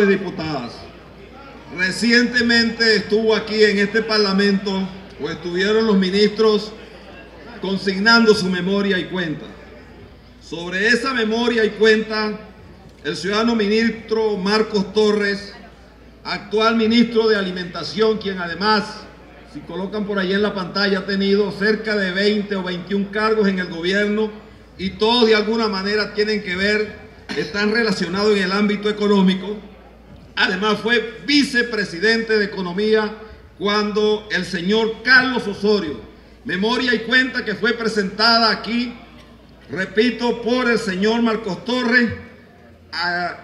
Diputadas, recientemente estuvo aquí en este Parlamento, o estuvieron los ministros consignando su memoria y cuenta. Sobre esa memoria y cuenta, el ciudadano ministro Marcos Torres, actual ministro de Alimentación, quien además, si colocan por ahí en la pantalla, ha tenido cerca de 20 o 21 cargos en el gobierno, y todos de alguna manera tienen que ver, están relacionados en el ámbito económico. Además fue vicepresidente de Economía cuando el señor Carlos Osorio, memoria y cuenta que fue presentada aquí, repito, por el señor Marcos Torres,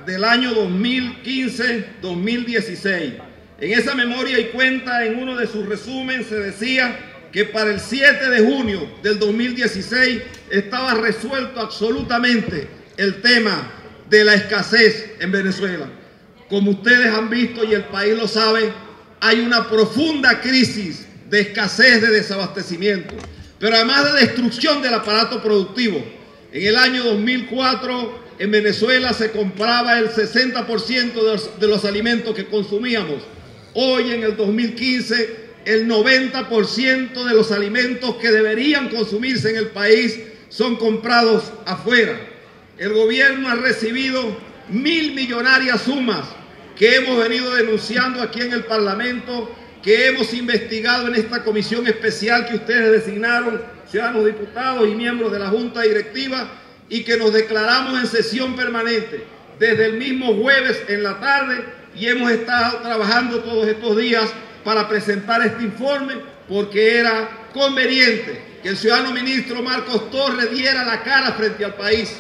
del año 2015-2016. En esa memoria y cuenta, en uno de sus resúmenes, se decía que para el 7 de junio del 2016 estaba resuelto absolutamente el tema de la escasez en Venezuela. Como ustedes han visto y el país lo sabe, hay una profunda crisis de escasez, de desabastecimiento, pero además de destrucción del aparato productivo. En el año 2004 en Venezuela se compraba el 60% de los alimentos que consumíamos. Hoy en el 2015 el 90% de los alimentos que deberían consumirse en el país son comprados afuera. El gobierno ha recibido 1.000 millonarias sumas que hemos venido denunciando aquí en el Parlamento, que hemos investigado en esta comisión especial que ustedes designaron, ciudadanos diputados y miembros de la Junta Directiva, y que nos declaramos en sesión permanente desde el mismo jueves en la tarde, y hemos estado trabajando todos estos días para presentar este informe, porque era conveniente que el ciudadano ministro Marcos Torres diera la cara frente al país,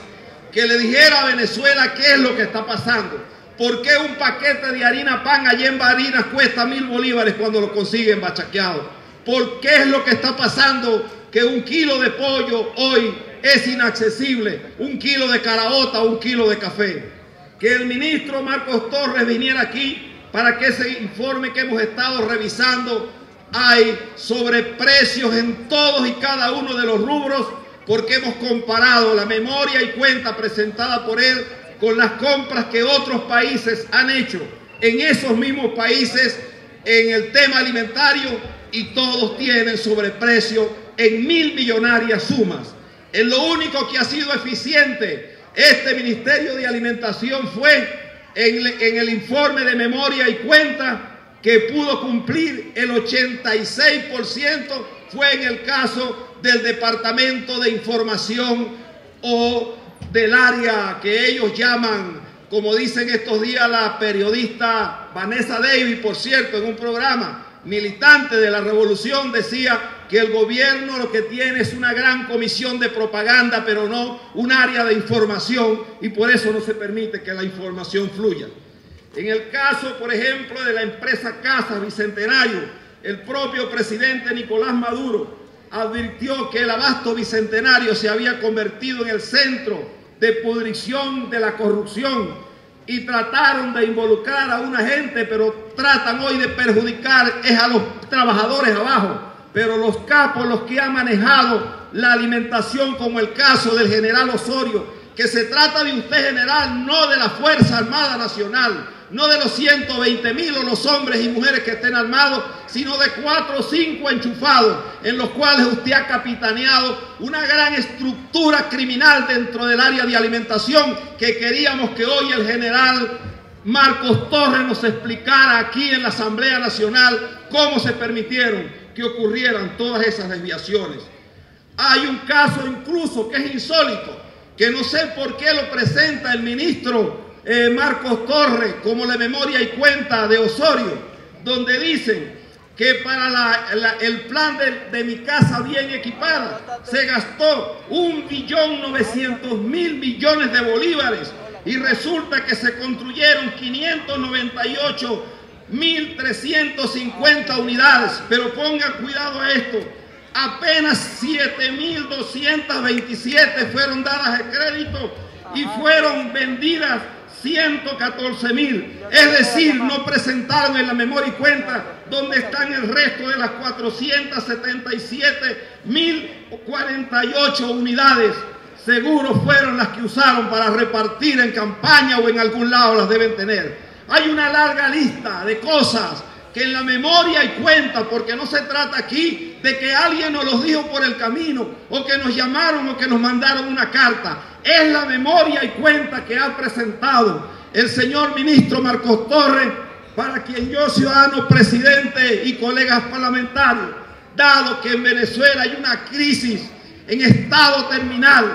que le dijera a Venezuela qué es lo que está pasando. ¿Por qué un paquete de harina pan allá en Barinas cuesta 1.000 bolívares cuando lo consiguen bachaqueado? ¿Por qué es lo que está pasando que un kilo de pollo hoy es inaccesible? Un kilo de caraota o un kilo de café. Que el ministro Marcos Torres viniera aquí para que ese informe que hemos estado revisando, hay sobreprecios en todos y cada uno de los rubros, porque hemos comparado la memoria y cuenta presentada por él con las compras que otros países han hecho en esos mismos países en el tema alimentario, y todos tienen sobreprecio en 1.000 millonarias sumas. En lo único que ha sido eficiente este Ministerio de Alimentación fue en el informe de memoria y cuenta, que pudo cumplir el 86%, fue en el caso del Departamento de Información o del área que ellos llaman, como dicen estos días la periodista Vanessa Davis, por cierto, en un programa, militante de la revolución, decía que el gobierno lo que tiene es una gran comisión de propaganda, pero no un área de información, y por eso no se permite que la información fluya. En el caso, por ejemplo, de la empresa Casas Bicentenario, el propio presidente Nicolás Maduro advirtió que el abasto bicentenario se había convertido en el centro de pudrición de la corrupción, y trataron de involucrar a una gente, pero tratan hoy de perjudicar es a los trabajadores abajo. Pero los capos, los que han manejado la alimentación, como el caso del general Osorio, que se trata de usted, general, no de la Fuerza Armada Nacional, no de los 120.000 o los hombres y mujeres que estén armados, sino de 4 o 5 enchufados, en los cuales usted ha capitaneado una gran estructura criminal dentro del área de alimentación, que queríamos que hoy el general Marcos Torres nos explicara aquí en la Asamblea Nacional cómo se permitieron que ocurrieran todas esas desviaciones. Hay un caso incluso que es insólito, que no sé por qué lo presenta el ministro Marcos Torres como la memoria y cuenta de Osorio, donde dicen que para el plan de mi casa bien equipada se gastó 1.900.000 millones de bolívares, y resulta que se construyeron 598.350 unidades, pero pongan cuidado a esto, apenas 7.227 fueron dadas a crédito y fueron vendidas 114.000, es decir, no presentaron en la memoria y cuenta donde están el resto de las 477.048 unidades. Seguro fueron las que usaron para repartir en campaña o en algún lado, las deben tener. Hay una larga lista de cosas que en la memoria y cuenta, porque no se trata aquí de que alguien nos los dijo por el camino, o que nos llamaron, o que nos mandaron una carta. Es la memoria y cuenta que ha presentado el señor ministro Marcos Torres, para quien yo, ciudadano presidente y colegas parlamentarios, dado que en Venezuela hay una crisis en estado terminal,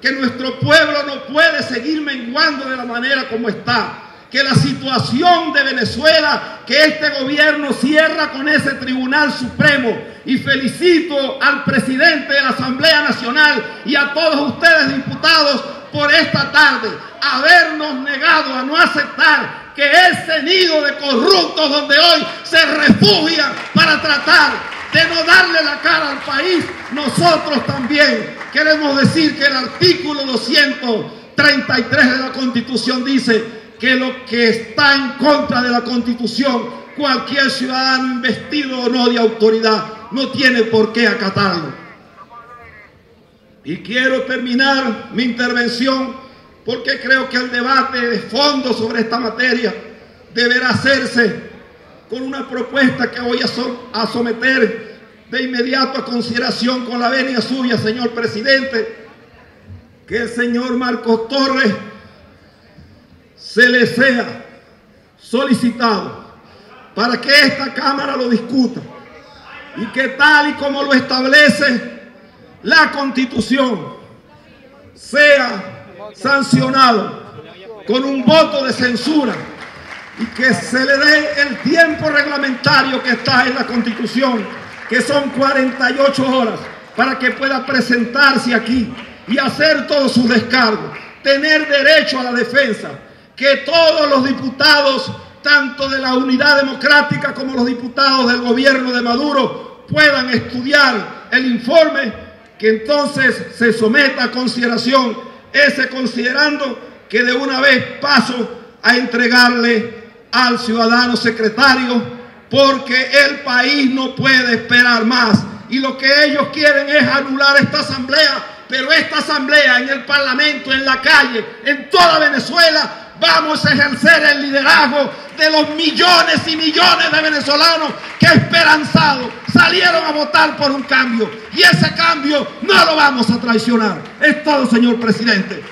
que nuestro pueblo no puede seguir menguando de la manera como está, que la situación de Venezuela, que este gobierno cierra con ese Tribunal Supremo, y felicito al presidente de la Asamblea Nacional y a todos ustedes diputados por esta tarde habernos negado a no aceptar que ese nido de corruptos donde hoy se refugian para tratar de no darle la cara al país, nosotros también queremos decir que el artículo 233 de la Constitución dice que lo que está en contra de la Constitución, cualquier ciudadano investido o no de autoridad no tiene por qué acatarlo. Y quiero terminar mi intervención porque creo que el debate de fondo sobre esta materia deberá hacerse con una propuesta que voy a someter de inmediato a consideración con la venia suya, señor presidente, que el señor Marcos Torres se le sea solicitado para que esta Cámara lo discuta y que tal y como lo establece la Constitución sea sancionado con un voto de censura y que se le dé el tiempo reglamentario que está en la Constitución, que son 48 horas, para que pueda presentarse aquí y hacer todos sus descargos, tener derecho a la defensa, que todos los diputados, tanto de la Unidad Democrática como los diputados del gobierno de Maduro, puedan estudiar el informe, que entonces se someta a consideración ese, considerando que de una vez paso a entregarle al ciudadano secretario, porque el país no puede esperar más y lo que ellos quieren es anular esta asamblea, pero esta asamblea en el Parlamento, en la calle, en toda Venezuela, vamos a ejercer el liderazgo de los millones y millones de venezolanos que esperanzados salieron a votar por un cambio, y ese cambio no lo vamos a traicionar. Es todo, señor presidente.